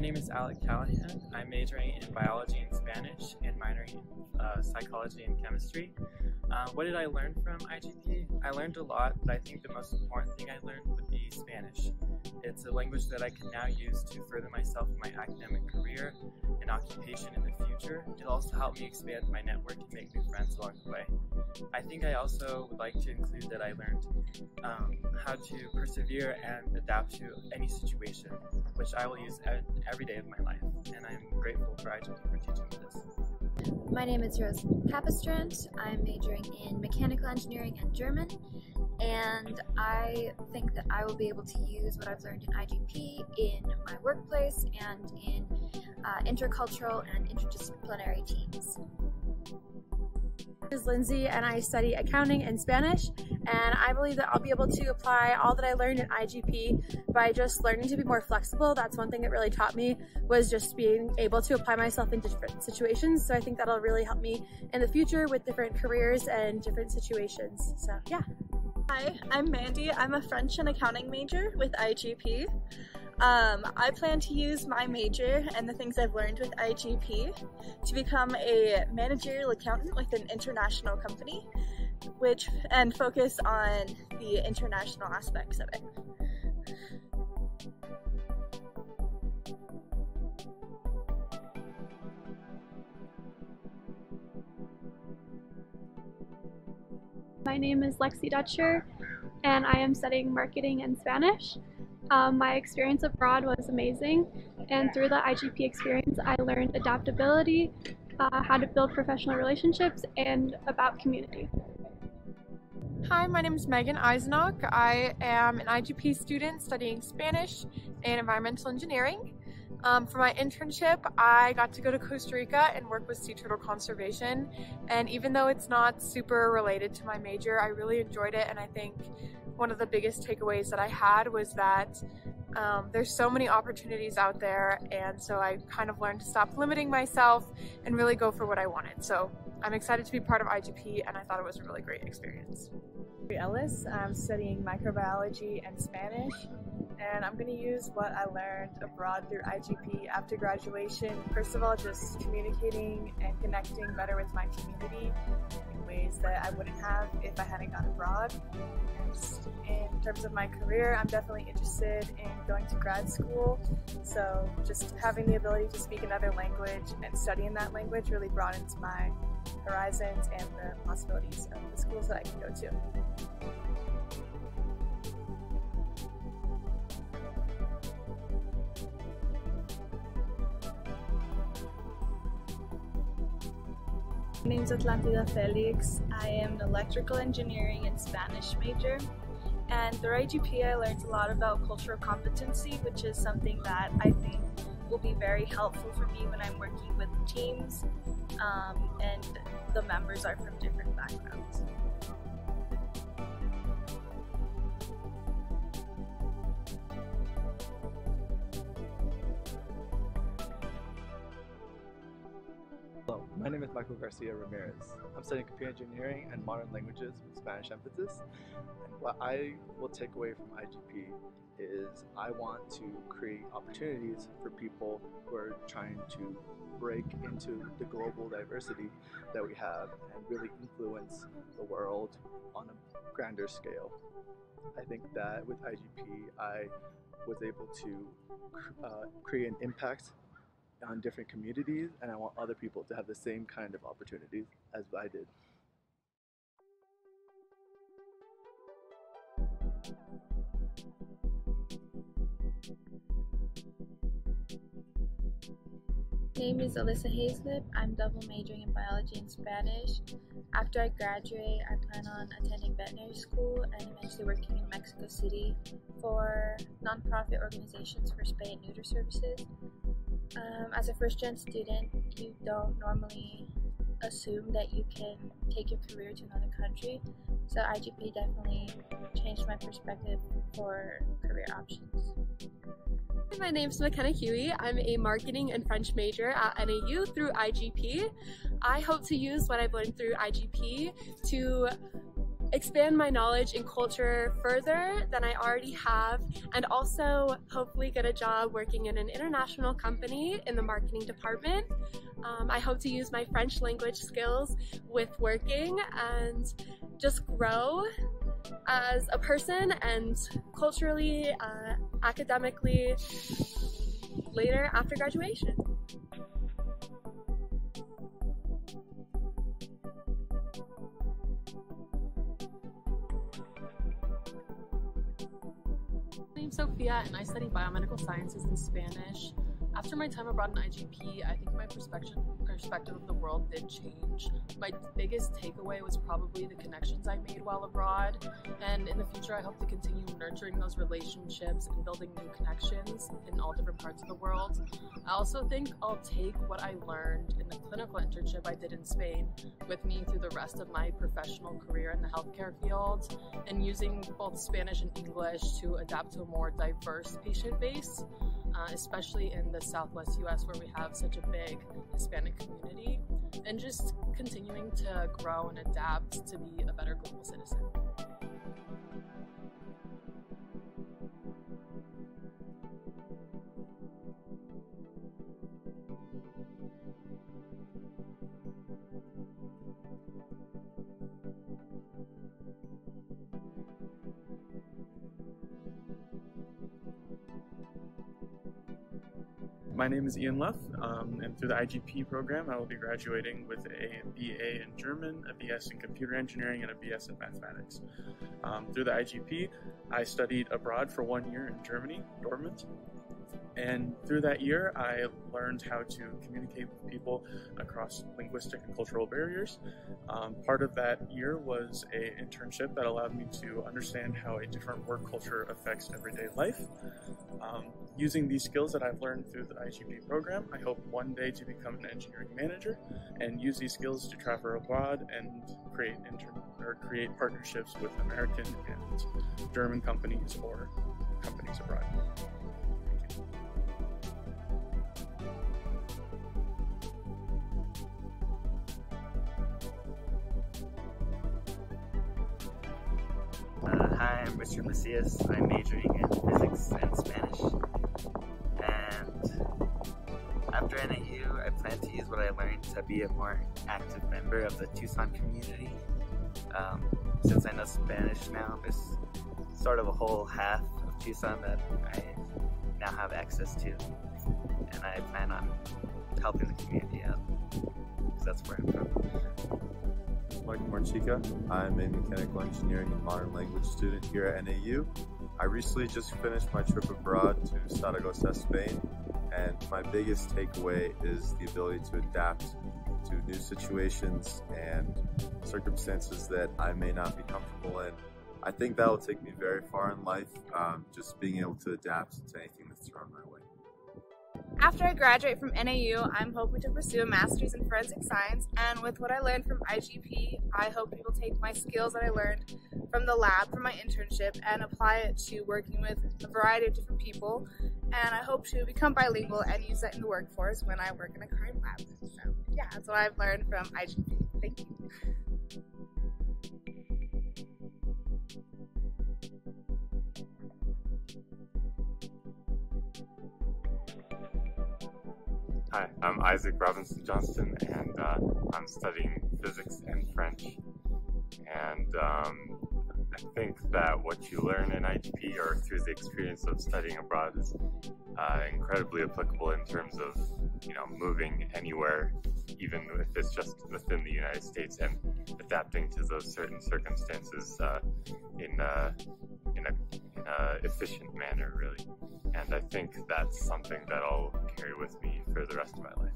My name is Alec Callahan. I'm majoring in biology and Spanish and minoring in psychology and chemistry. What did I learn from IGP? I learned a lot, but I think the most important thing I learned would be Spanish. It's a language that I can now use to further myself in my academic career and occupation in the future. It also helped me expand my network and make new friends along the way. I think I also would like to include that I learned how to persevere and adapt to any situation, which I will use every day of my life, and I'm grateful for IGP for teaching me this. My name is Rose Capistrant. I'm majoring in mechanical engineering and German, and I think that I will be able to use what I've learned in IGP in my workplace and in intercultural and interdisciplinary teams. My name is Lindsay and I study accounting and Spanish, and I believe that I'll be able to apply all that I learned in IGP by just learning to be more flexible. That's one thing it really taught me, was just being able to apply myself in different situations. So I think that'll really help me in the future with different careers and different situations. So yeah. Hi, I'm Mandy. I'm a French and accounting major with IGP. I plan to use my major and the things I've learned with IGP to become a managerial accountant with an international company, and focus on the international aspects of it. My name is Lexi Dutcher, and I am studying marketing and Spanish. My experience abroad was amazing, and through the IGP experience I learned adaptability, how to build professional relationships, and about community. Hi, my name is Megan Eisenach. I am an IGP student studying Spanish and environmental engineering. For my internship, I got to go to Costa Rica and work with sea turtle conservation, and even though it's not super related to my major, I really enjoyed it, and I think one of the biggest takeaways that I had was that there's so many opportunities out there, and so I kind of learned to stop limiting myself and really go for what I wanted. So I'm excited to be part of IGP, and I thought it was a really great experience. Ellis. I'm studying microbiology and Spanish, and I'm going to use what I learned abroad through IGP after graduation. First of all, just communicating and connecting better with my community in ways that I wouldn't have if I hadn't gone abroad. And in terms of my career, I'm definitely interested in going to grad school, so just having the ability to speak another language and studying that language really broadens my horizons and the possibilities of the schools that I can go to. My name is Atlantida Felix. I am an electrical engineering and Spanish major, and through IGP I learned a lot about cultural competency, which is something that I think will be very helpful for me when I'm working with teams and the members are from different backgrounds. Hello, my name is Michael Garcia Ramirez. I'm studying computer engineering and modern languages with Spanish emphasis. And what I will take away from IGP is I want to create opportunities for people who are trying to break into the global diversity that we have and really influence the world on a grander scale. I think that with IGP I was able to create an impact on different communities, and I want other people to have the same kind of opportunities as I did. My name is Alyssa Hazlip. I'm double majoring in biology and Spanish. After I graduate, I plan on attending veterinary school and eventually working in Mexico City for nonprofit organizations for spay and neuter services. As a first-gen student, you don't normally assume that you can take your career to another country, so IGP definitely changed my perspective for career options. My name is McKenna Huey. I'm a marketing and French major at NAU through IGP. I hope to use what I've learned through IGP to expand my knowledge in culture further than I already have, and also hopefully get a job working in an international company in the marketing department. I hope to use my French language skills with working and just grow as a person and culturally, academically later after graduation. My name's Sophia and I study biomedical sciences and Spanish. After my time abroad in IGP, I think my perspective of the world did change. My biggest takeaway was probably the connections I made while abroad, and in the future I hope to continue nurturing those relationships and building new connections in all different parts of the world. I also think I'll take what I learned in the clinical internship I did in Spain with me through the rest of my professional career in the healthcare field, and using both Spanish and English to adapt to a more diverse patient base, especially in the Southwest US where we have such a big Hispanic community, and just continuing to grow and adapt to be a better global citizen. My name is Ian Luff, and through the IGP program I will be graduating with a BA in German, a BS in Computer Engineering, and a BS in Mathematics. Through the IGP, I studied abroad for 1 year in Germany, Dortmund, and through that year I learned how to communicate with people across linguistic and cultural barriers. Part of that year was an internship that allowed me to understand how a different work culture affects everyday life. Using these skills that I've learned through the IGP program, I hope one day to become an engineering manager and use these skills to travel abroad and create partnerships with American and German companies or companies abroad. Hi, I'm Richard Macias. I'm majoring in physics and Spanish. And after NAU, I plan to use what I learned to be a more active member of the Tucson community. Since I know Spanish now, there's sort of a whole half of Tucson that I now have access to. And I plan on helping the community out, because that's where I'm from. Mike Marchica. I'm a mechanical engineering and modern language student here at NAU. I recently just finished my trip abroad to Zaragoza, Spain, and my biggest takeaway is the ability to adapt to new situations and circumstances that I may not be comfortable in. I think that will take me very far in life, just being able to adapt to anything that's thrown my way. After I graduate from NAU, I'm hoping to pursue a master's in forensic science, and with what I learned from IGP, I hope people take my skills that I learned from the lab, from my internship, and apply it to working with a variety of different people, and I hope to become bilingual and use that in the workforce when I work in a crime lab. So yeah, that's what I've learned from IGP. Thank you. Hi, I'm Isaac Robinson Johnston, and I'm studying physics and French. And I think that what you learn in IGP or through the experience of studying abroad is incredibly applicable in terms of, moving anywhere, even if it's just within the United States, and adapting to those certain circumstances in a efficient manner, really. And I think that's something that I'll carry with me for the rest of my life.